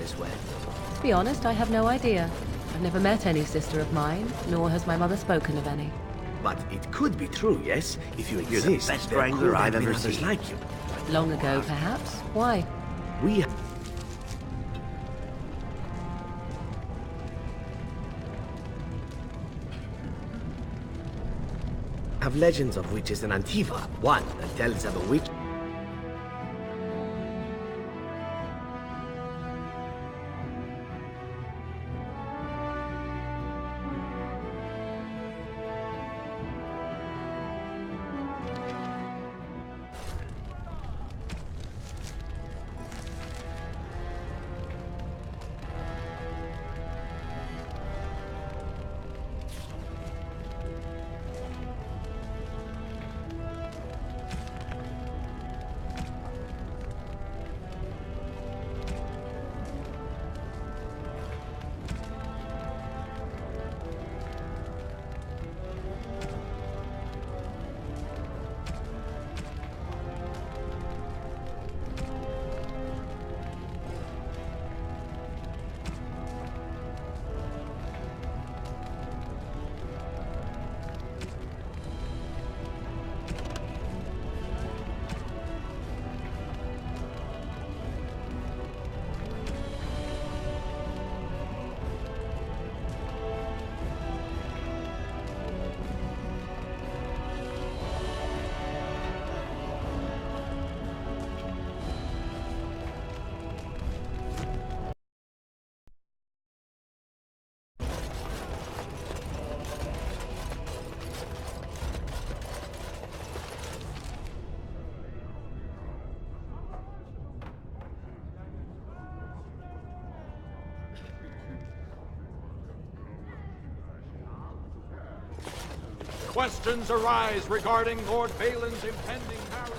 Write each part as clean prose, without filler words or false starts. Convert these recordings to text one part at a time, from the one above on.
this way? To be honest, I have no idea. I've never met any sister of mine, nor has my mother spoken of any. But it could be true, yes? If you You're the exist, best there wrangler could have I've been ever others seen. like you. Long ago, perhaps. Why? We have legends of witches in Antiva. One that tells of a witch. Questions arise regarding Lord Balin's impending marriage.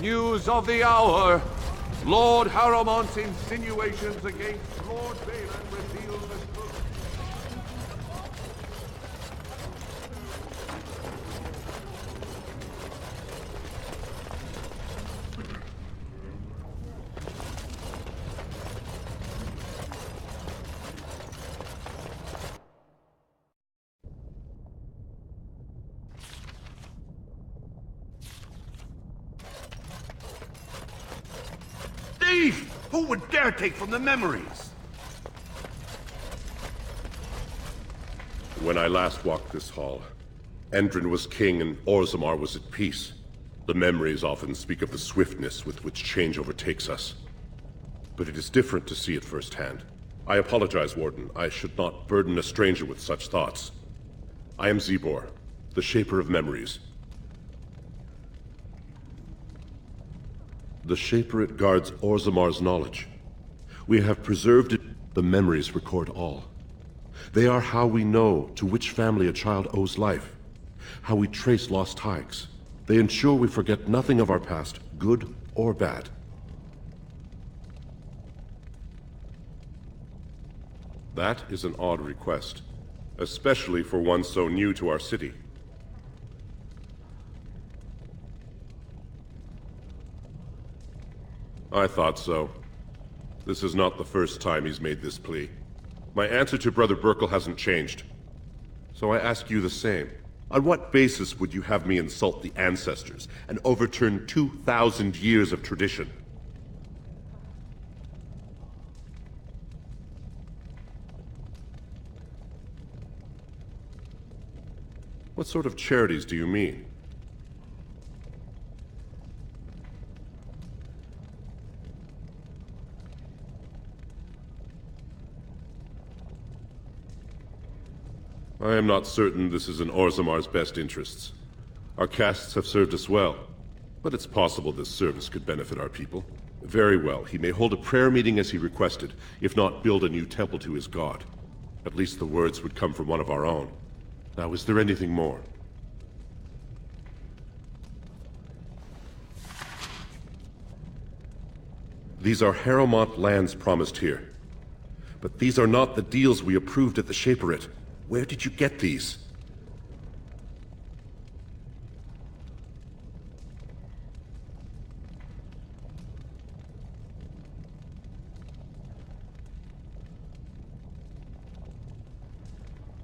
News of the hour. Lord Harrowmont's insinuations against Lord Balin reveal the truth. Thief! Who would dare take from the memories? When I last walked this hall, Endrin was king and Orzammar was at peace. The memories often speak of the swiftness with which change overtakes us. But it is different to see it firsthand. I apologize, Warden. I should not burden a stranger with such thoughts. I am Zebor, the Shaper of Memories. The Shaperate guards Orzammar's knowledge. We have preserved it. The memories record all. They are how we know to which family a child owes life, how we trace lost ties. They ensure we forget nothing of our past, good or bad. That is an odd request, especially for one so new to our city. I thought so. This is not the first time he's made this plea. My answer to Brother Burkle hasn't changed. So I ask you the same. On what basis would you have me insult the ancestors and overturn 2,000 years of tradition? What sort of charities do you mean? I am not certain this is in Orzammar's best interests. Our castes have served us well, but it's possible this service could benefit our people. Very well, he may hold a prayer meeting as he requested, if not build a new temple to his god. At least the words would come from one of our own. Now, is there anything more? These are Harrowmont lands promised here. But these are not the deals we approved at the Shaperate. Where did you get these?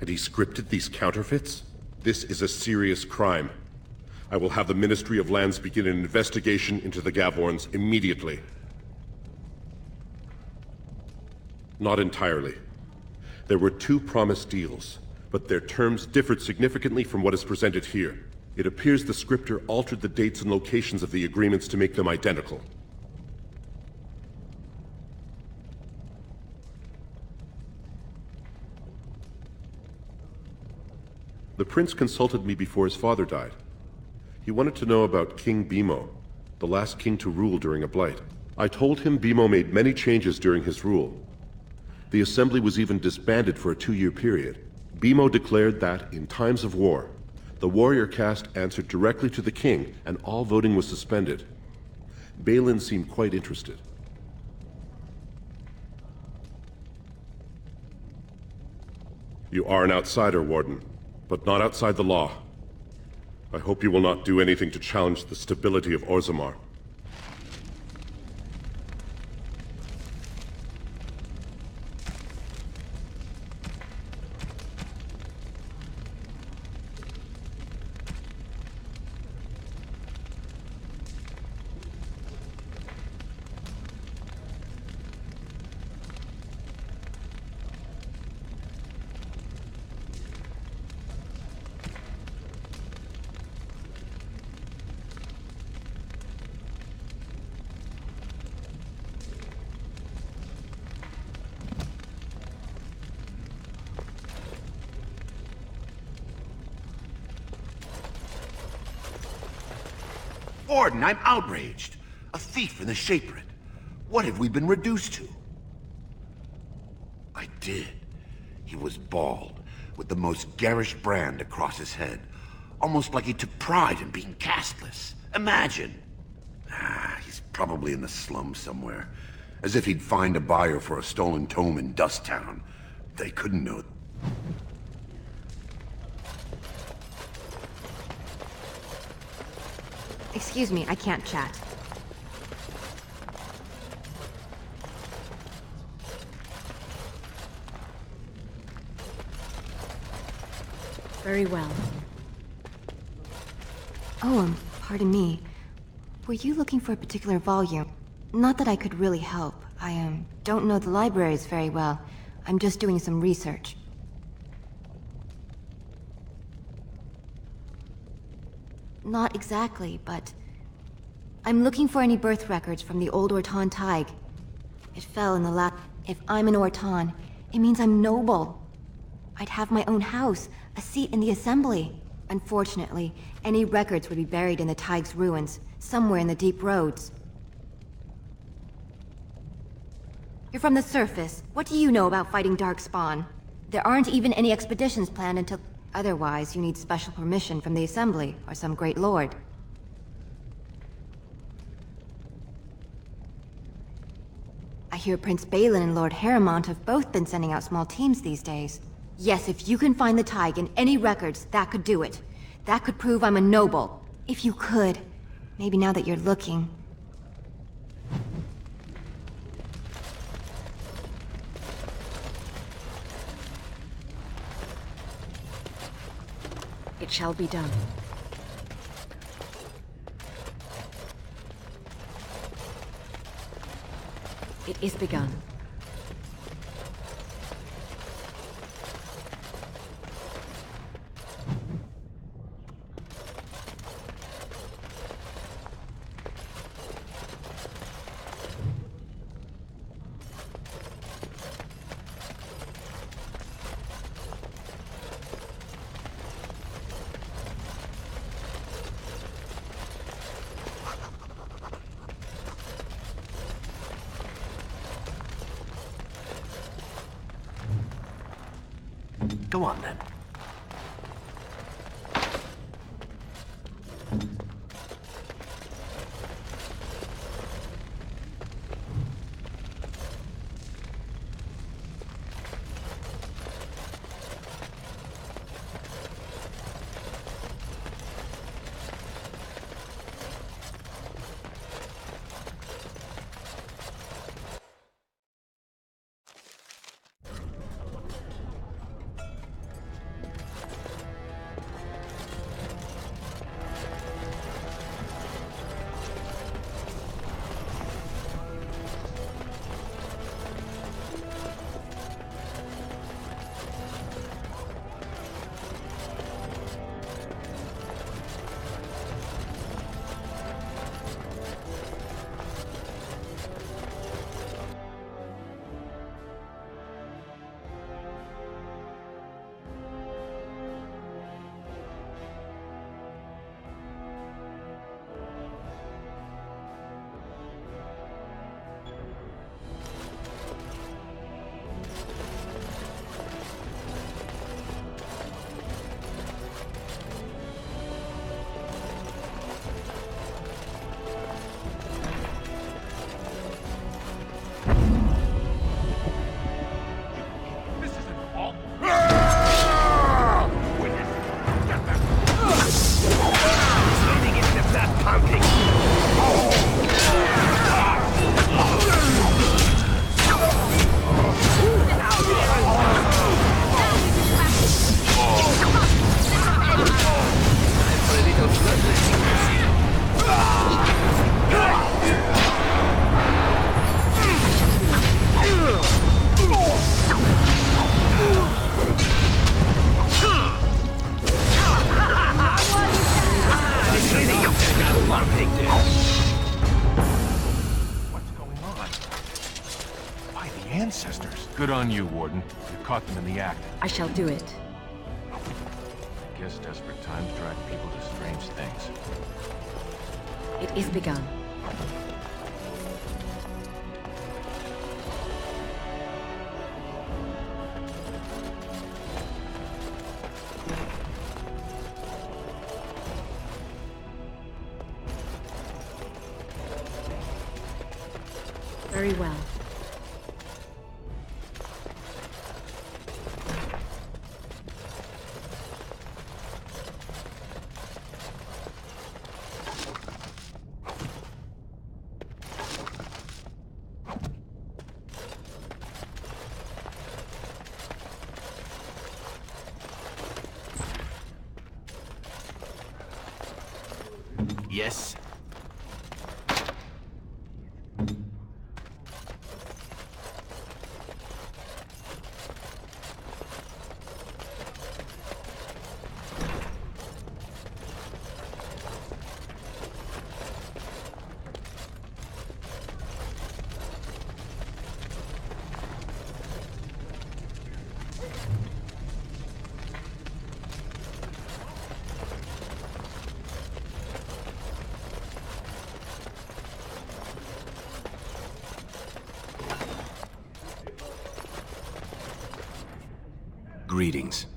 And he scripted these counterfeits? This is a serious crime. I will have the Ministry of Lands begin an investigation into the Gavorns immediately. Not entirely. There were 2 promised deals, but their terms differed significantly from what is presented here. It appears the scripter altered the dates and locations of the agreements to make them identical. The prince consulted me before his father died. He wanted to know about King Bimo, the last king to rule during a blight. I told him Bimo made many changes during his rule. The assembly was even disbanded for a 2-year period. Bimo declared that, in times of war, the warrior caste answered directly to the king and all voting was suspended. Balin seemed quite interested. You are an outsider, Warden, but not outside the law. I hope you will not do anything to challenge the stability of Orzammar. Warden, I'm outraged. A thief in the Shaperate. What have we been reduced to? I did. He was bald, with the most garish brand across his head. Almost like he took pride in being castless. Imagine! He's probably in the slums somewhere. As if he'd find a buyer for a stolen tome in Dusttown. They couldn't know. Excuse me, I can't chat. Very well. Oh, pardon me. Were you looking for a particular volume? Not that I could really help. I don't know the libraries very well. I'm just doing some research. Not exactly, but I'm looking for any birth records from the old Ortan Tig. It fell in the lap. If I'm an Ortan, it means I'm noble. I'd have my own house, a seat in the assembly. Unfortunately, any records would be buried in the Tig's ruins, somewhere in the deep roads. You're from the surface. What do you know about fighting Darkspawn? There aren't even any expeditions planned until... Otherwise, you need special permission from the Assembly, or some great lord. I hear Prince Balin and Lord Harrowmont have both been sending out small teams these days. Yes, if you can find the Tig in any records, that could do it. That could prove I'm a noble. If you could. Maybe now that you're looking. It shall be done. It is begun. Go on, then. ancestors. Good on you, Warden. You caught them in the act. I shall do it. I guess desperate times drive people to strange things. It is begun. Very well. Yes? Greetings.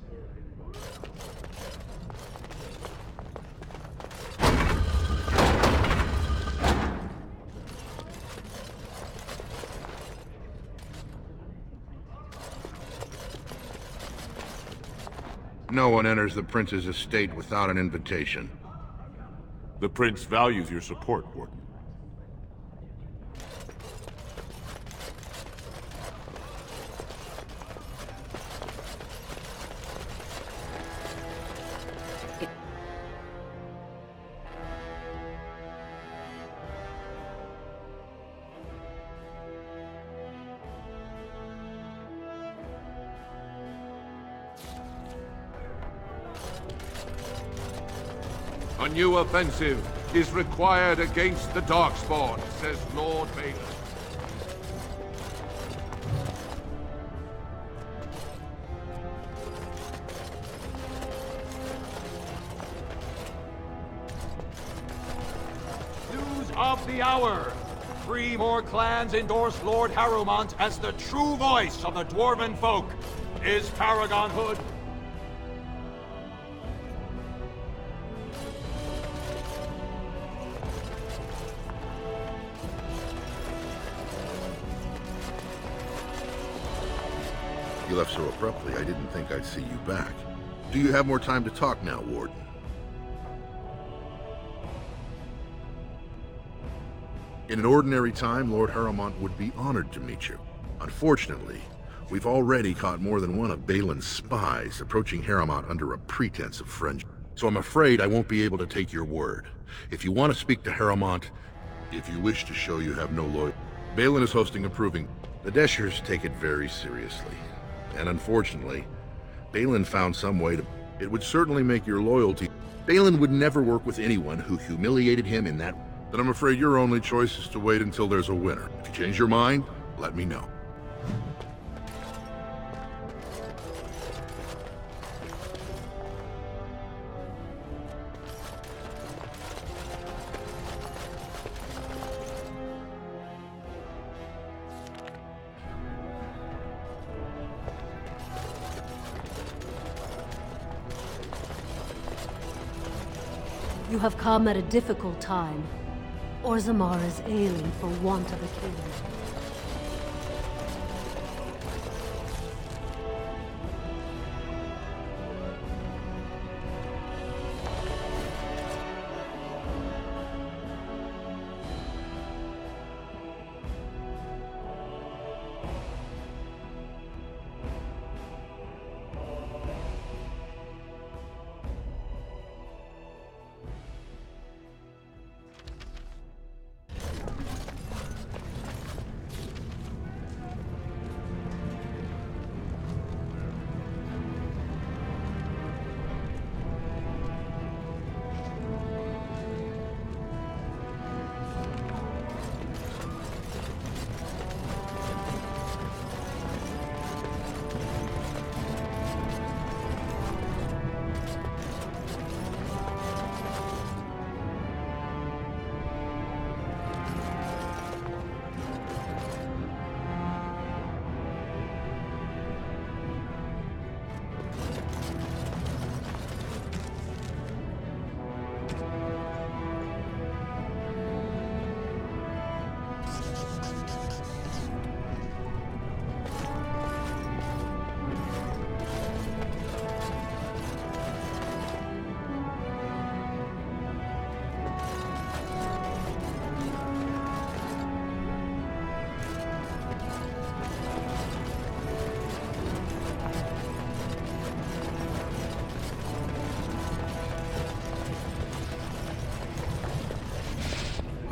No one enters the prince's estate without an invitation. The prince values your support, Warden. A new offensive is required against the Darkspawn, says Lord Balin. News of the hour! 3 more clans endorse Lord Harrowmont as the true voice of the Dwarven folk. Is Paragon Hood? You left so abruptly, I didn't think I'd see you back. Do you have more time to talk now, Warden? In an ordinary time, Lord Harrowmont would be honored to meet you. Unfortunately, we've already caught more than one of Balin's spies approaching Harrowmont under a pretense of friendship. So I'm afraid I won't be able to take your word. If you want to speak to Harrowmont, if you wish to show you have no loyalty, Balin is hosting a proving. The Deshers take it very seriously. And unfortunately, Balin found some way to... It would certainly make your loyalty... Balin would never work with anyone who humiliated him in that... Then I'm afraid your only choice is to wait until there's a winner. If you change your mind, let me know. You have come at a difficult time. Orzammar is ailing for want of a king.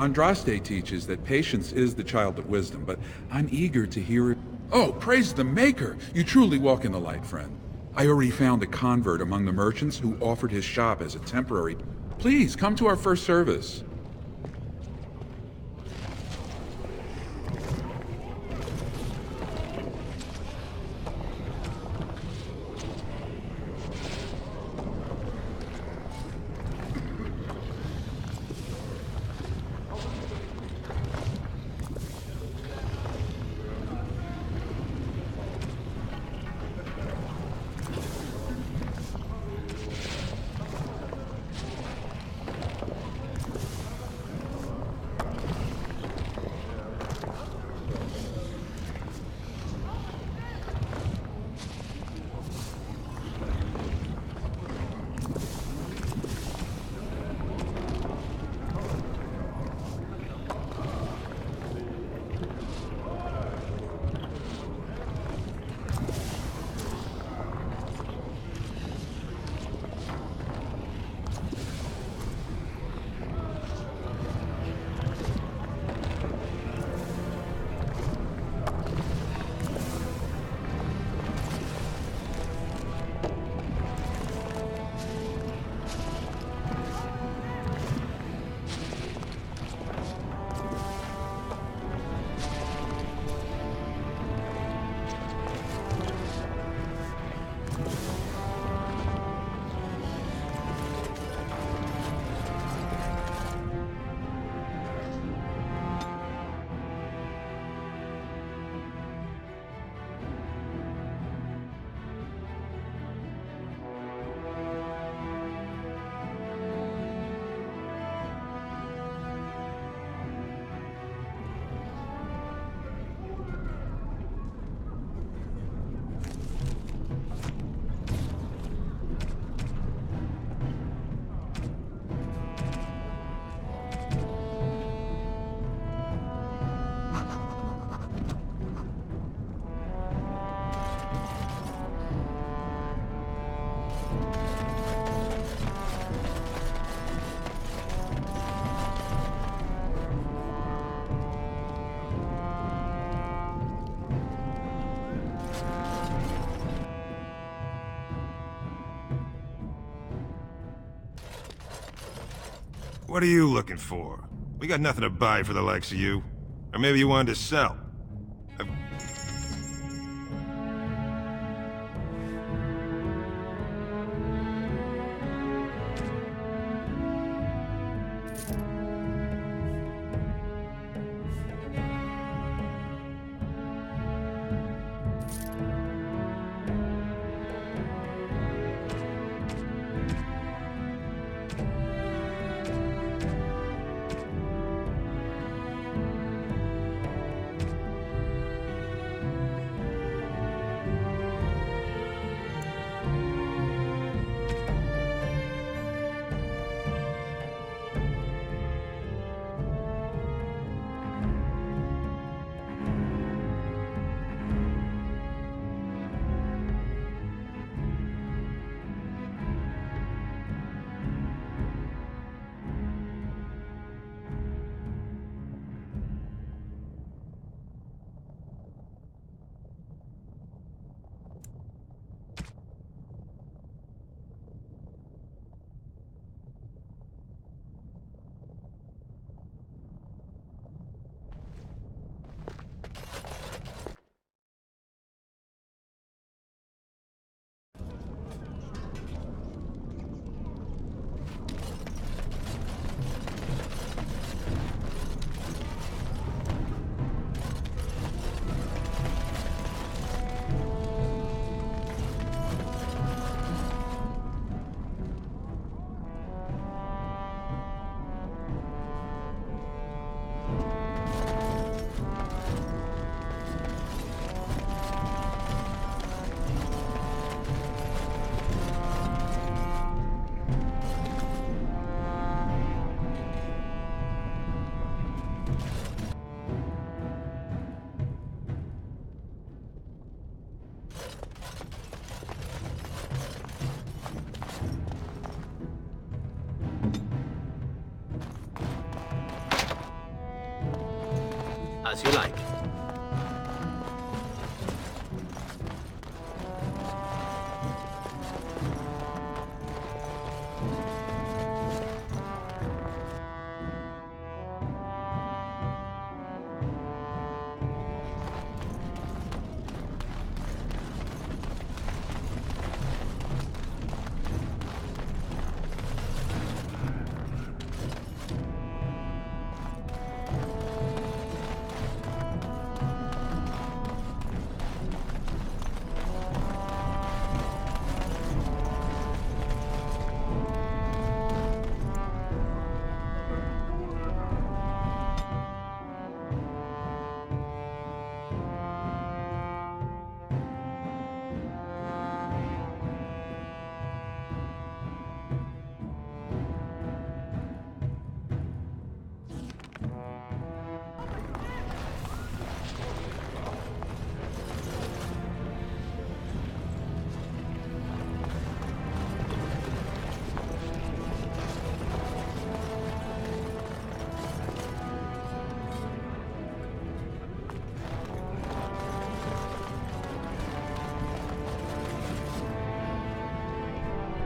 Andraste teaches that patience is the child of wisdom, but I'm eager to hear it. Oh, praise the Maker! You truly walk in the light, friend. I already found a convert among the merchants who offered his shop as a temporary. Please, come to our first service. What are you looking for? We got nothing to buy for the likes of you. Or maybe you wanted to sell. As you like.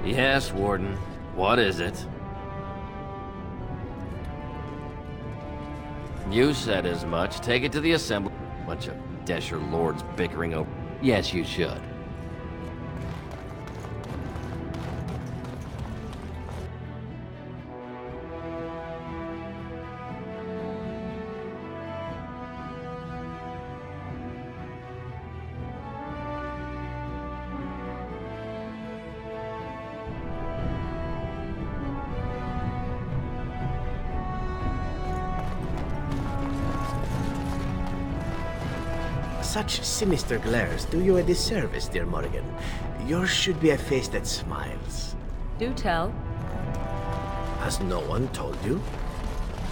Yes, Warden. What is it? You said as much. Take it to the assembly. Bunch of Desher lords bickering over... Yes, you should. Such sinister glares do you a disservice, dear Morrigan. Yours should be a face that smiles. Do tell. Has no one told you?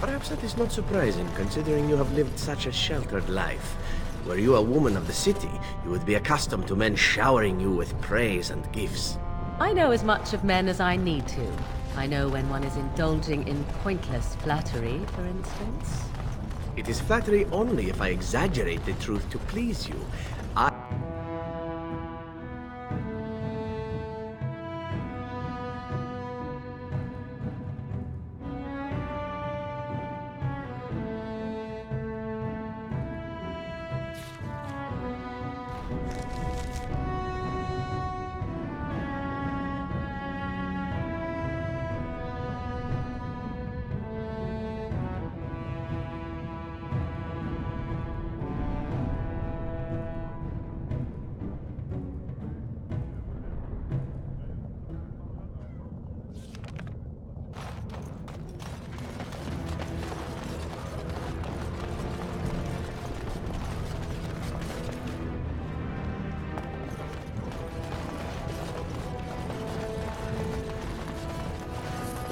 Perhaps that is not surprising, considering you have lived such a sheltered life. Were you a woman of the city, you would be accustomed to men showering you with praise and gifts. I know as much of men as I need to. I know when one is indulging in pointless flattery, for instance. It is flattery only if I exaggerate the truth to please you.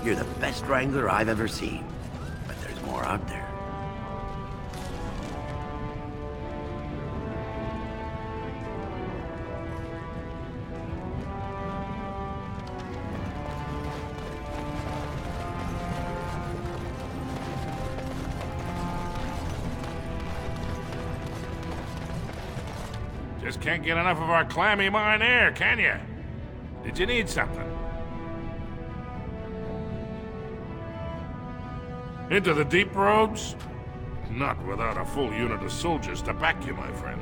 You're the best wrangler I've ever seen. But there's more out there. Just can't get enough of our clammy mine air, can you? Did you need something? Into the deep roads? Not without a full unit of soldiers to back you, my friend.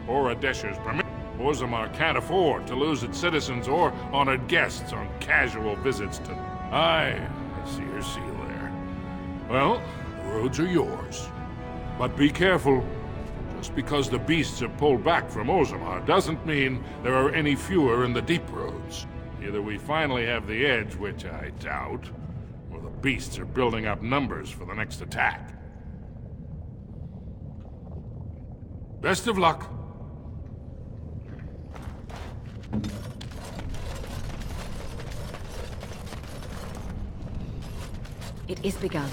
Or a Desher's permission. Orzammar can't afford to lose its citizens or honored guests on casual visits to... I see your seal there. Well, the roads are yours. But be careful. Just because the beasts have pulled back from Orzammar doesn't mean there are any fewer in the deep roads. Either we finally have the edge, which I doubt, or the beasts are building up numbers for the next attack. Best of luck. It is begun.